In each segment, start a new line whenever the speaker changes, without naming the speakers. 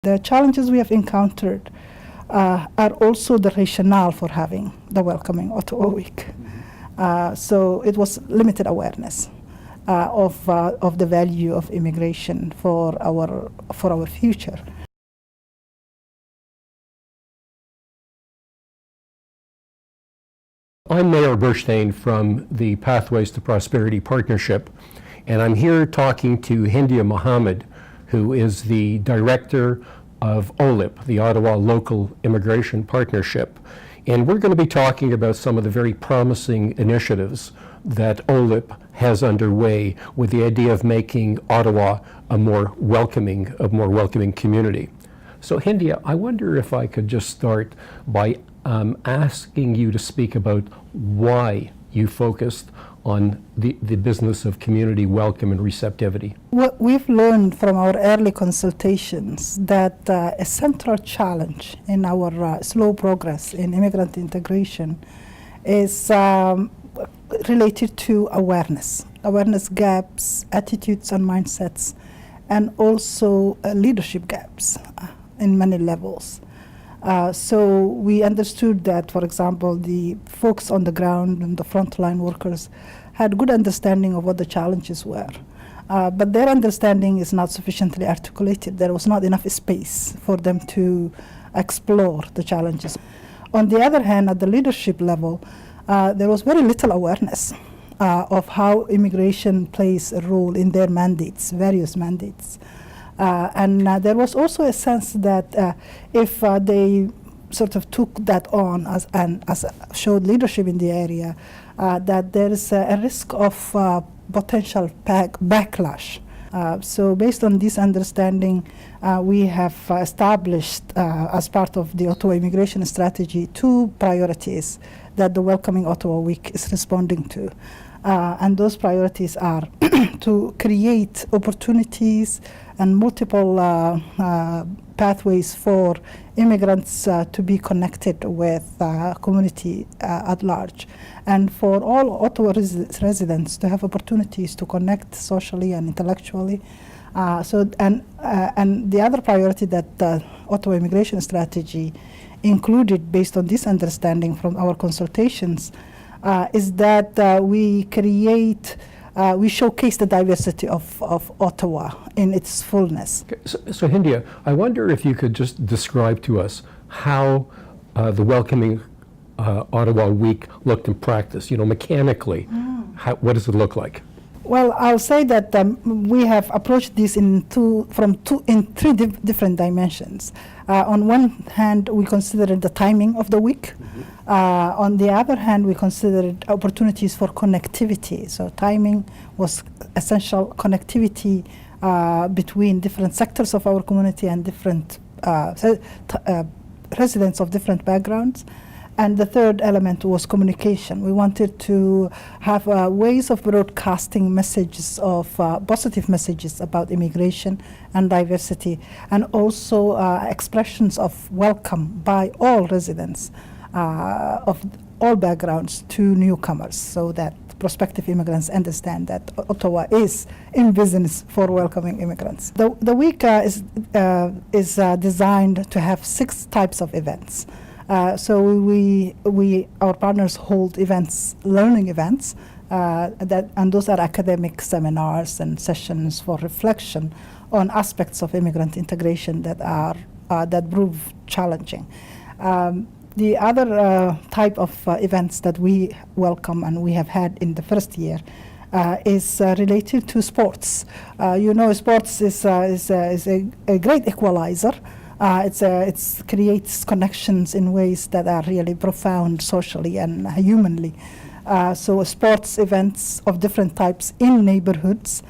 The challenges we have encountered are also the rationale for having the Welcoming Ottawa Week. So it was limited awareness of the value of immigration for our future.
I'm Mayor Burstein from the Pathways to Prosperity Partnership, and I'm here talking to Hindia Mohamoud, who is the director of OLIP, the Ottawa Local Immigration Partnership. And we're going to be talking about some of the very promising initiatives that OLIP has underway with the idea of making Ottawa a more welcoming community. So Hindia, I wonder if I could just start by asking you to speak about why you focused on the business of community welcome and receptivity.
What we've learned from our early consultations that a central challenge in our slow progress in immigrant integration is related to awareness gaps, attitudes and mindsets, and also leadership gaps in many levels. So we understood that, for example, the folks on the ground and the frontline workers had good understanding of what the challenges were. But their understanding is not sufficiently articulated. There was not enough space for them to explore the challenges. On the other hand, at the leadership level, there was very little awareness of how immigration plays a role in their mandates, various mandates. And there was also a sense that if they sort of took that on as showed leadership in the area, that there is a risk of potential backlash. So based on this understanding, we have established as part of the Ottawa immigration strategy 2 priorities that the Welcoming Ottawa Week is responding to. And those priorities are to create opportunities and multiple pathways for immigrants to be connected with community at large, and for all Ottawa residents to have opportunities to connect socially and intellectually. And the other priority that the Ottawa immigration strategy included, based on this understanding from our consultations, is that we showcase the diversity of Ottawa in its fullness.
Okay. So Hindia, I wonder if you could just describe to us how the Welcoming Ottawa Week looked in practice, mechanically. What does it look like?
Well, I'll say that we have approached this in three different dimensions. On one hand, we considered the timing of the week. On the other hand, we considered opportunities for connectivity. So timing was essential, connectivity between different sectors of our community and different residents of different backgrounds. And the third element was communication. We wanted to have ways of broadcasting messages of positive messages about immigration and diversity, and also expressions of welcome by all residents of all backgrounds to newcomers, so that prospective immigrants understand that Ottawa is in business for welcoming immigrants. The week is designed to have 6 types of events. So our partners hold events, learning events, and those are academic seminars and sessions for reflection on aspects of immigrant integration that prove challenging. The other type of events that we welcome and we have had in the first year is related to sports. Sports is a great equalizer. It creates connections in ways that are really profound socially and humanly. So sports events of different types in neighborhoods.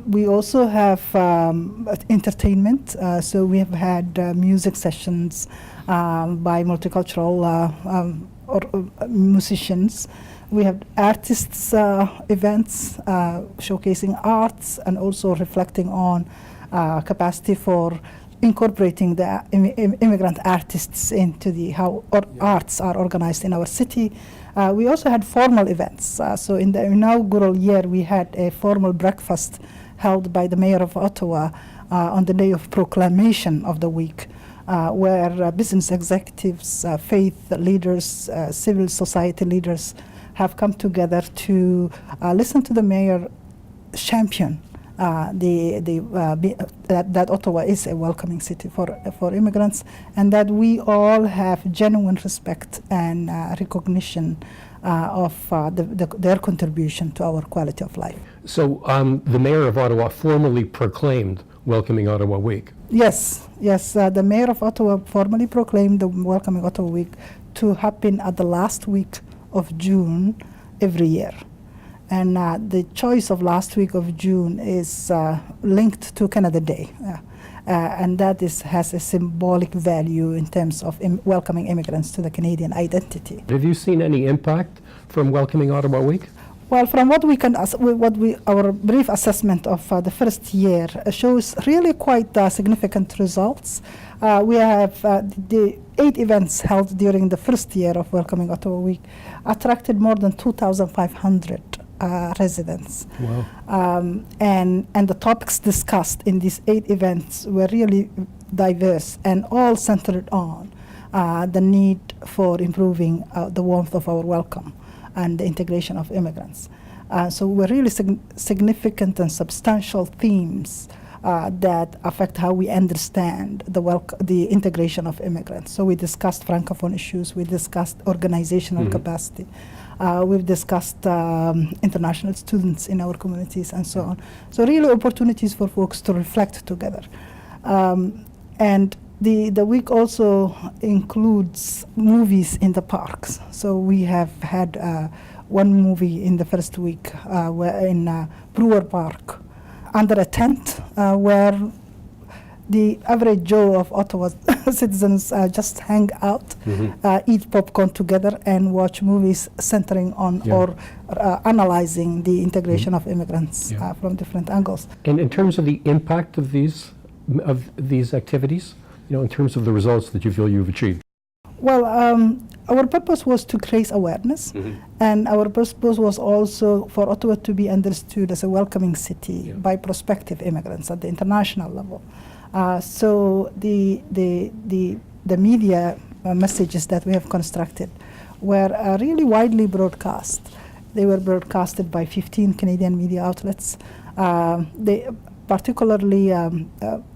We also have entertainment. So we have had music sessions by multicultural musicians. We have artists events showcasing arts and also reflecting on capacity for incorporating the immigrant artists into how arts are organized in our city. We also had formal events. So in the inaugural year, we had a formal breakfast held by the mayor of Ottawa on the day of proclamation of the week, where business executives, faith leaders, civil society leaders have come together to listen to the mayor champion that Ottawa is a welcoming city for immigrants, and that we all have genuine respect and recognition of their contribution to our quality of life.
So the mayor of Ottawa formally proclaimed Welcoming Ottawa Week.
Yes. The mayor of Ottawa formally proclaimed the Welcoming Ottawa Week to happen at the last week of June every year. And the choice of last week of June is linked to Canada Day. And that has a symbolic value in terms of welcoming immigrants to the Canadian identity.
Have you seen any impact from Welcoming Ottawa Week?
Well, from what we can, our brief assessment of the first year shows really quite significant results. We have the 8 events held during the first year of Welcoming Ottawa Week attracted more than 2,500 residents.
Wow.
And the topics discussed in these 8 events were really diverse and all centered on the need for improving the warmth of our welcome and the integration of immigrants. So were really significant and substantial themes that affect how we understand the integration of immigrants. So we discussed Francophone issues, we discussed organizational capacity, we've discussed international students in our communities and so on. So really opportunities for folks to reflect together. And the week also includes movies in the parks. So we have had one movie in the first week in Brewer Park under a tent where the average Joe of Ottawa's citizens just hang out, eat popcorn together, and watch movies centering on or analyzing the integration of immigrants from different angles.
And in terms of the impact of these activities, in terms of the results that you feel you've achieved?
Well, our purpose was to raise awareness, and our purpose was also for Ottawa to be understood as a welcoming city by prospective immigrants at the international level. So the media messages that we have constructed were really widely broadcast. They were broadcasted by 15 Canadian media outlets. They particularly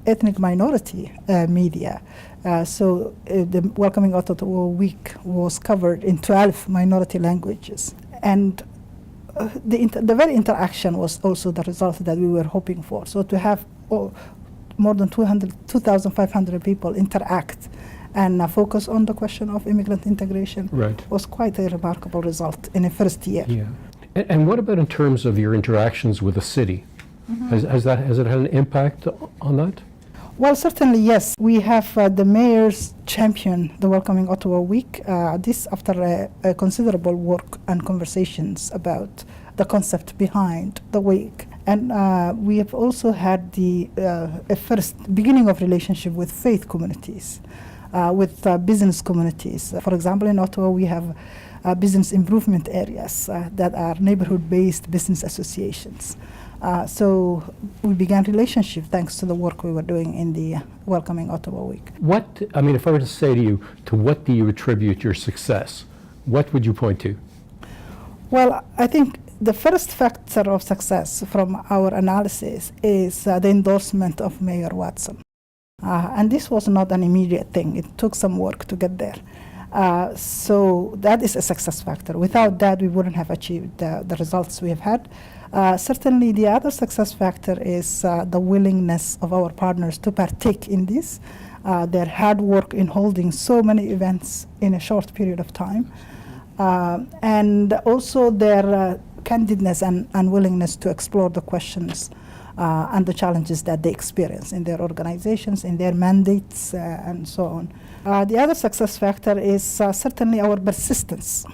ethnic minority media. So the Welcoming Ottawa Week was covered in 12 minority languages. And the very interaction was also the result that we were hoping for. So to have more than 2,500 people interact and focus on the question of immigrant integration was quite a remarkable result in a first year.
Yeah. And what about in terms of your interactions with the city? Has it had an impact on that?
Well, certainly, yes. We have the mayor's champion the Welcoming Ottawa Week, this after a considerable work and conversations about the concept behind the week. And we have also had a first beginning of relationship with faith communities, with business communities. For example, in Ottawa, we have business improvement areas that are neighborhood-based business associations. So we began relationship thanks to the work we were doing in the Welcoming Ottawa Week.
If I were to say to you, to what do you attribute your success? What would you point to?
Well, I think the first factor of success from our analysis is the endorsement of Mayor Watson. And this was not an immediate thing. It took some work to get there. So that is a success factor. Without that, we wouldn't have achieved the results we have had. Certainly, the other success factor is the willingness of our partners to partake in this, their hard work in holding so many events in a short period of time, and also their candidness and willingness to explore the questions and the challenges that they experience in their organizations, in their mandates, and so on. The other success factor is certainly our persistence.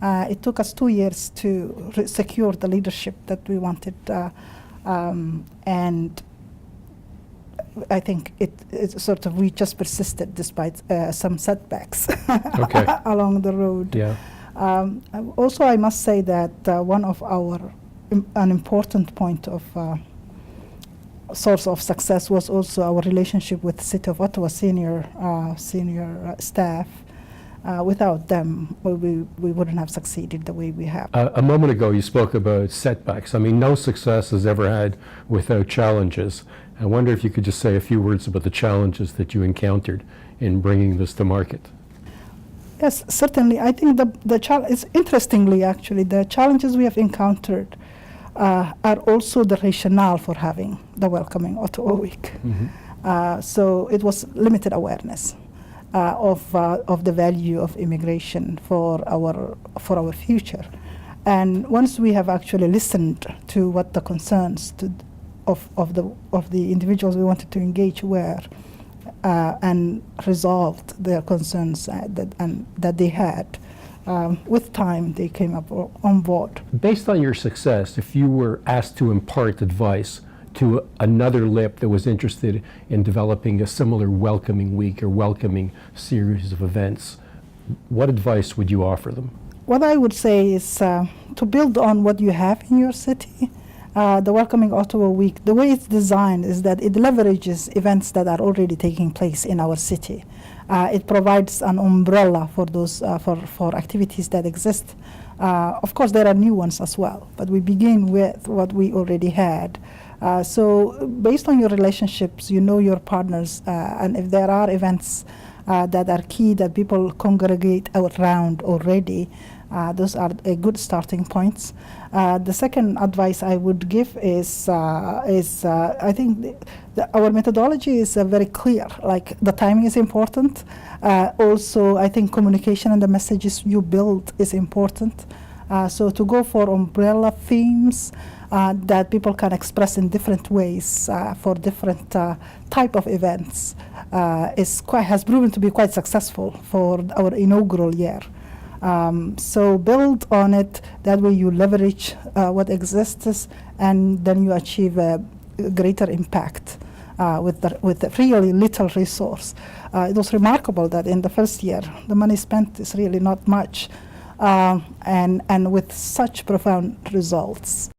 It took us 2 years to secure the leadership that we wanted, and I think we just persisted despite some setbacks along the road.
Yeah.
Also, I must say that an important point source of success was also our relationship with the City of Ottawa senior staff. Without them, we wouldn't have succeeded the way we have.
A moment ago, you spoke about setbacks. I mean, no success is ever had without challenges. I wonder if you could just say a few words about the challenges that you encountered in bringing this to market.
Yes, certainly. I think it's interestingly, actually, the challenges we have encountered are also the rationale for having the Welcoming Ottawa Week. Mm-hmm. So it was limited awareness of the value of immigration for our future, and once we have actually listened to what the concerns of the individuals we wanted to engage were, and resolved their concerns that they had, with time they came up on board.
Based on your success, if you were asked to impart advice to another LIP that was interested in developing a similar welcoming week or welcoming series of events, what advice would you offer them?
What I would say is to build on what you have in your city. The Welcoming Ottawa Week, the way it's designed is that it leverages events that are already taking place in our city. It provides an umbrella for those for activities that exist. Of course, there are new ones as well, but we begin with what we already had. So based on your relationships, you know your partners, and if there are events that are key that people congregate around already, those are a good starting points. The second advice I would give is I think our methodology is very clear. Like, the timing is important. Also, I think communication and the messages you build is important. So to go for umbrella themes that people can express in different ways for different type of events has proven to be quite successful for our inaugural year. So build on it. That way you leverage what exists, and then you achieve a greater impact with really little resource. It was remarkable that in the first year, the money spent is really not much, and with such profound results.